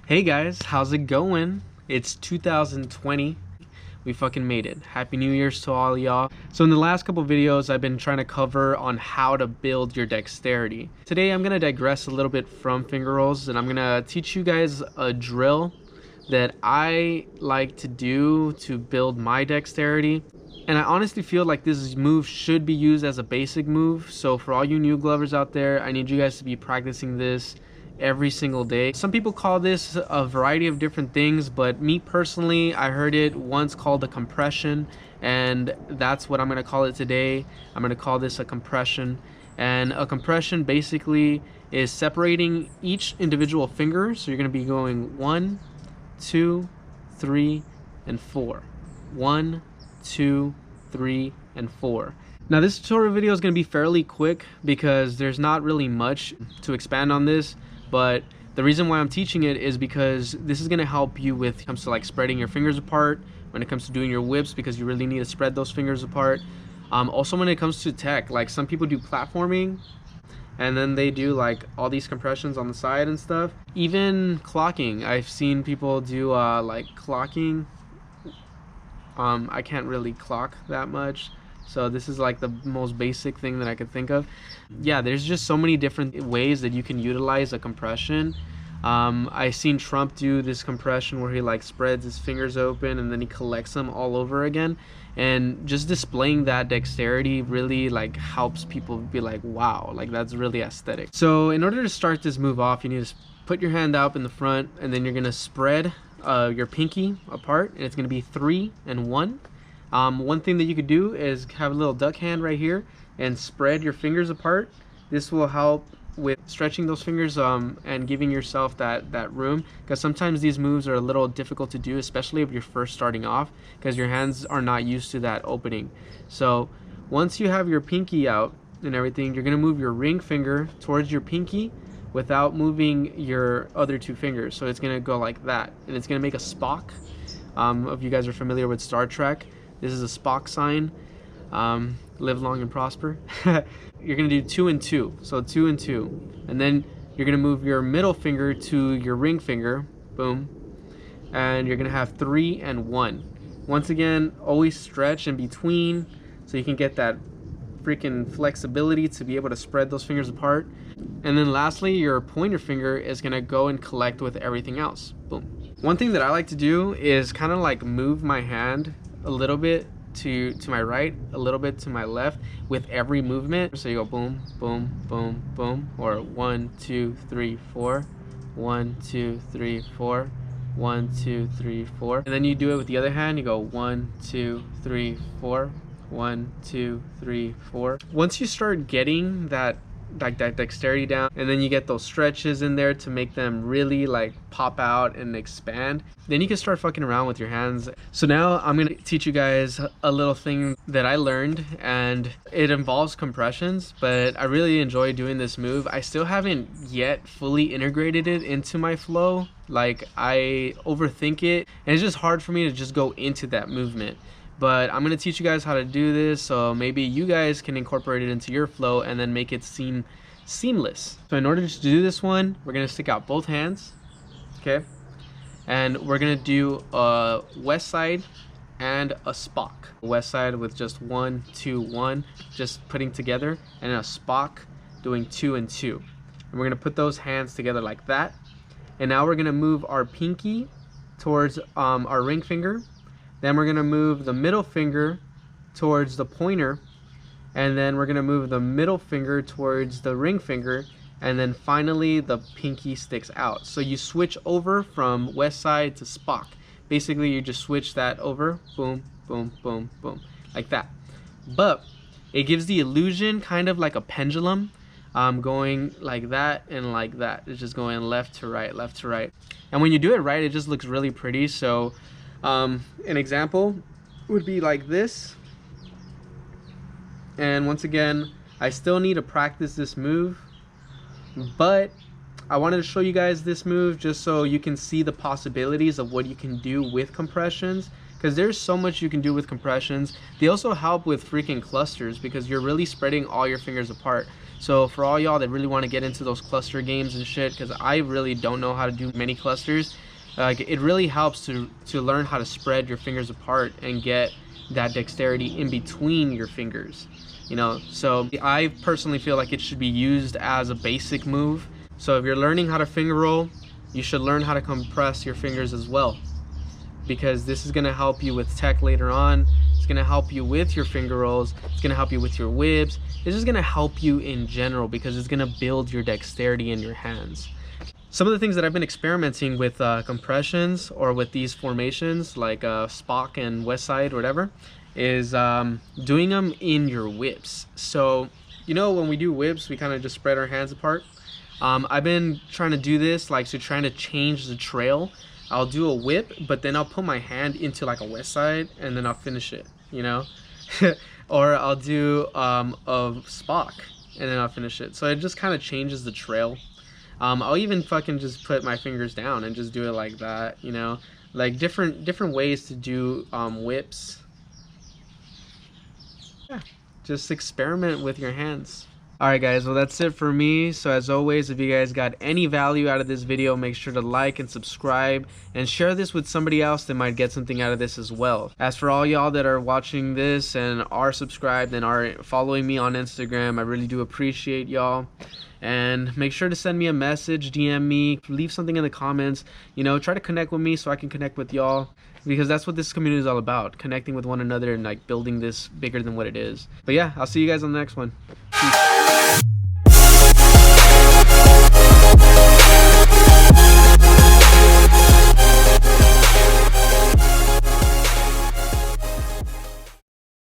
Hey guys, how's it going? It's 2020. We fucking made it. Happy New Year's to all y'all. So in the last couple videos, I've been trying to cover on how to build your dexterity. Today, I'm gonna digress a little bit from finger rolls, and I'm gonna teach you guys a drill that I like to do to build my dexterity. And I honestly feel like this move should be used as a basic move. So for all you new glovers out there, I need you guys to be practicing this every single day. Some people call this a variety of different things, but me personally, I heard it once called a compression, and that's what I'm gonna call it today. I'm gonna call this a compression. And a compression basically is separating each individual finger. So you're gonna be going 1, 2, 3, and 4. 1, 2, 3, and 4. Now this tutorial video is going to be fairly quick because there's not really much to expand on this, but the reason why I'm teaching it is because this is going to help you with when it comes to like spreading your fingers apart, when it comes to doing your whips, because you really need to spread those fingers apart. Also when it comes to tech, like some people do platforming and then they do like all these compressions on the side and stuff. Even clocking, I've seen people do like clocking. I can't really clock that much, so this is like the most basic thing that I could think of. Yeah, there's just so many different ways that you can utilize a compression. I seen Trump do this compression where he like spreads his fingers open and then he collects them all over again, and just displaying that dexterity really like helps people be like, wow, like that's really aesthetic. So in order to start this move off, you need to put your hand out in the front, and then you're gonna spread your pinky apart, and it's going to be 3 and 1. One thing that you could do is have a little duck hand right here and spread your fingers apart. This will help with stretching those fingers and giving yourself that room, because sometimes these moves are a little difficult to do, especially if you're first starting off, because your hands are not used to that opening. So once you have your pinky out and everything, you're going to move your ring finger towards your pinky without moving your other 2 fingers. So it's gonna go like that, and it's gonna make a Spock. If you guys are familiar with Star Trek, this is a Spock sign. Live long and prosper. You're gonna do 2 and 2, so 2 and 2, and then you're gonna move your middle finger to your ring finger, boom, and you're gonna have 3 and 1. Once again, always stretch in between so you can get that freaking flexibility to be able to spread those fingers apart. And then lastly, your pointer finger is gonna go and collect with everything else. Boom. One thing that I like to do is kind of like move my hand a little bit to my right, a little bit to my left with every movement. So you go boom, boom, boom, boom, or 1, 2, 3, 4, 1, 2, 3, 4, 1, 2, 3, 4. And then you do it with the other hand. You go 1, 2, 3, 4. 1, 2, 3, 4. Once you start getting that dexterity down, and then you get those stretches in there to make them really like pop out and expand, then you can start fucking around with your hands. So now I'm gonna teach you guys a little thing that I learned, and it involves compressions, but I really enjoy doing this move. I still haven't yet fully integrated it into my flow. Like I overthink it, and it's just hard for me to just go into that movement. But I'm going to teach you guys how to do this, so maybe you guys can incorporate it into your flow and then make it seem seamless. So in order to do this one, we're going to stick out both hands, okay? And we're going to do a west side and a Spock. West side with just 1, 2, 1, just putting together, and a Spock doing 2 and 2. And we're going to put those hands together like that. And now we're going to move our pinky towards our ring finger. Then we're going to move the middle finger towards the pointer, and then we're going to move the middle finger towards the ring finger, and then finally the pinky sticks out. So you switch over from west side to Spock. Basically you just switch that over, boom, boom, boom, boom, like that. But it gives the illusion kind of like a pendulum, going like that and like that. It's just going left to right, left to right. And when you do it right, it just looks really pretty. So an example would be like this. And once again, I still need to practice this move, but I wanted to show you guys this move just so you can see the possibilities of what you can do with compressions, because there's so much you can do with compressions. They also help with freaking clusters because you're really spreading all your fingers apart. So for all y'all that really want to get into those cluster games and shit, because I really don't know how to do many clusters, it really helps to learn how to spread your fingers apart and get that dexterity in between your fingers, you know. So I personally feel like it should be used as a basic move. So if you're learning how to finger roll, you should learn how to compress your fingers as well, because this is going to help you with tech later on. It's going to help you with your finger rolls. It's going to help you with your whips. It's just going to help you in general, because it's going to build your dexterity in your hands. Some of the things that I've been experimenting with compressions or with these formations like Spock and West Side or whatever is doing them in your whips. So, you know, when we do whips, we kind of just spread our hands apart. I've been trying to do this, like, so trying to change the trail. I'll do a whip, but then I'll put my hand into like a West Side and then I'll finish it, you know. Or I'll do a Spock and then I'll finish it. So it just kind of changes the trail. I'll even fucking just put my fingers down and just do it like that, you know, like different ways to do whips. Yeah, just experiment with your hands. Alright guys, well that's it for me. So as always, if you guys got any value out of this video, make sure to like and subscribe and share this with somebody else that might get something out of this as well. As for all y'all that are watching this and are subscribed and are following me on Instagram, I really do appreciate y'all. And make sure to send me a message, DM me, leave something in the comments, you know, try to connect with me so I can connect with y'all, because that's what this community is all about, connecting with one another and like building this bigger than what it is. But yeah, I'll see you guys on the next one.